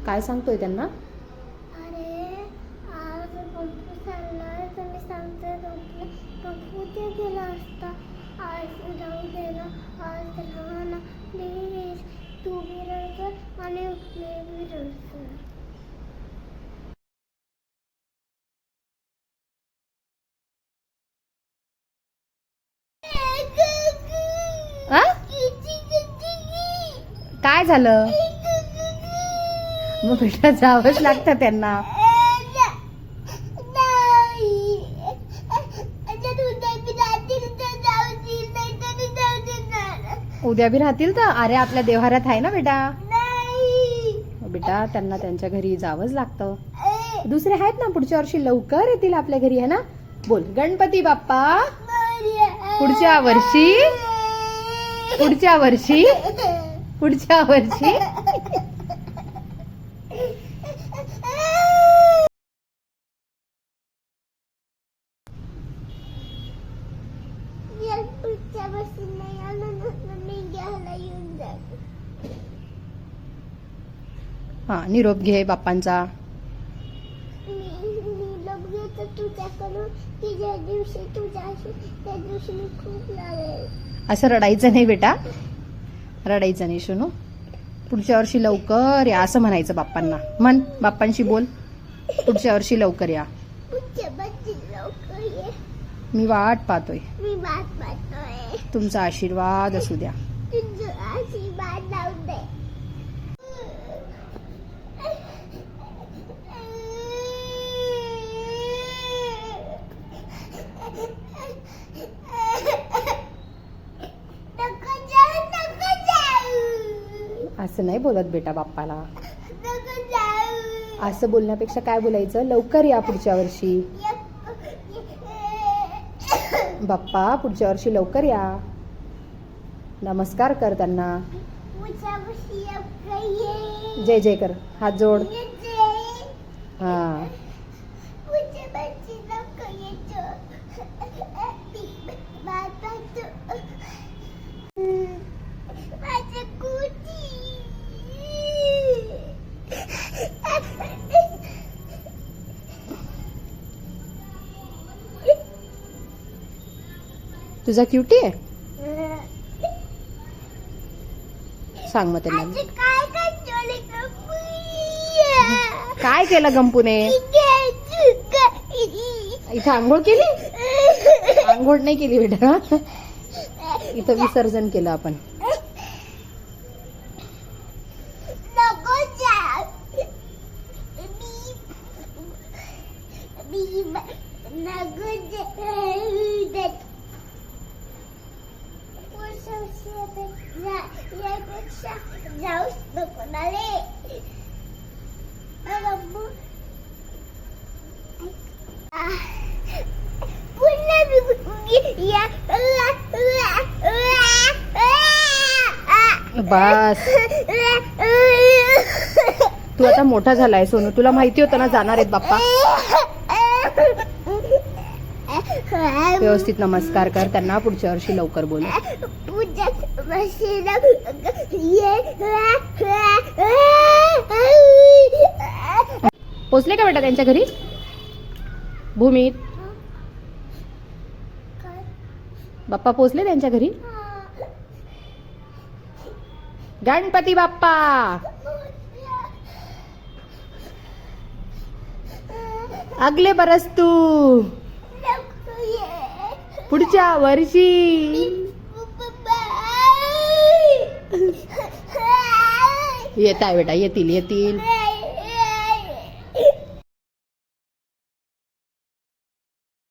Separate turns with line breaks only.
काय सांगतोय त्यांना?
अरे आज गप्पू चाललाय तर मी सांगते गप्पू ते गेला असता आज जाऊ दे ना आज राहा ना प्लीज तू बी रडतो आणि मी बी रडतो.
आ? काय झालं? मग बेटा जावंच लागतं त्यांना. उद्या बी राहतील तर अरे आपल्या देव्हाऱ्यात आहे ना बेटा. बेटा त्यांना त्यांच्या घरी जावंच लागतं. दुसरे आहेत ना पुढच्या वर्षी लवकर येतील आपल्या घरी, है ना. बोल गणपती बाप्पा पुढच्या वर्षी पुढच्या वर्षी पुढच्या वर्षी. हा निरोप घे बाप्पांचा. असं रडायचं नाही बेटा, रडायचं नाही शोनू. पुढच्या वर्षी लवकर या असं म्हणायचं बाप्पांना. म्हण बाप्पांशी बोल, पुढच्या वर्षी लवकर या. मी वाट पाहतोय, तुमचा आशीर्वाद असू द्या. असं नाही बोलत बेटा बाप्पाला. असं बोलण्यापेक्षा काय बोलायचं, लवकर या पुढच्या वर्षी. बाप्पा पुढच्या वर्षी लवकर या. नमस्कार कर त्यांना. जय जय कर, हात जोड. हा तुझा क्युटी आहे. सांग मग त्यांना काय केलं गंपूने. इथं आंघोळ केली. आंघोळ नाही केली बेटा, इथं विसर्जन केलं आपण. बस तू आता मोठा झालाय सोनू, तुला माहिती होतं ना जाणार आहेत बाप्पा. व्यवस्थित नमस्कार कर त्यांना, पुढच्या वर्षी लवकर बोल. पोचले का बेटा त्यांच्या घरी भूमीत. बाप्पा पोचले त्यांच्या घरी. गणपती बाप्पा अगले बरस तू पुढच्या वर्षी. येत आहे बेटा, येतील येतील.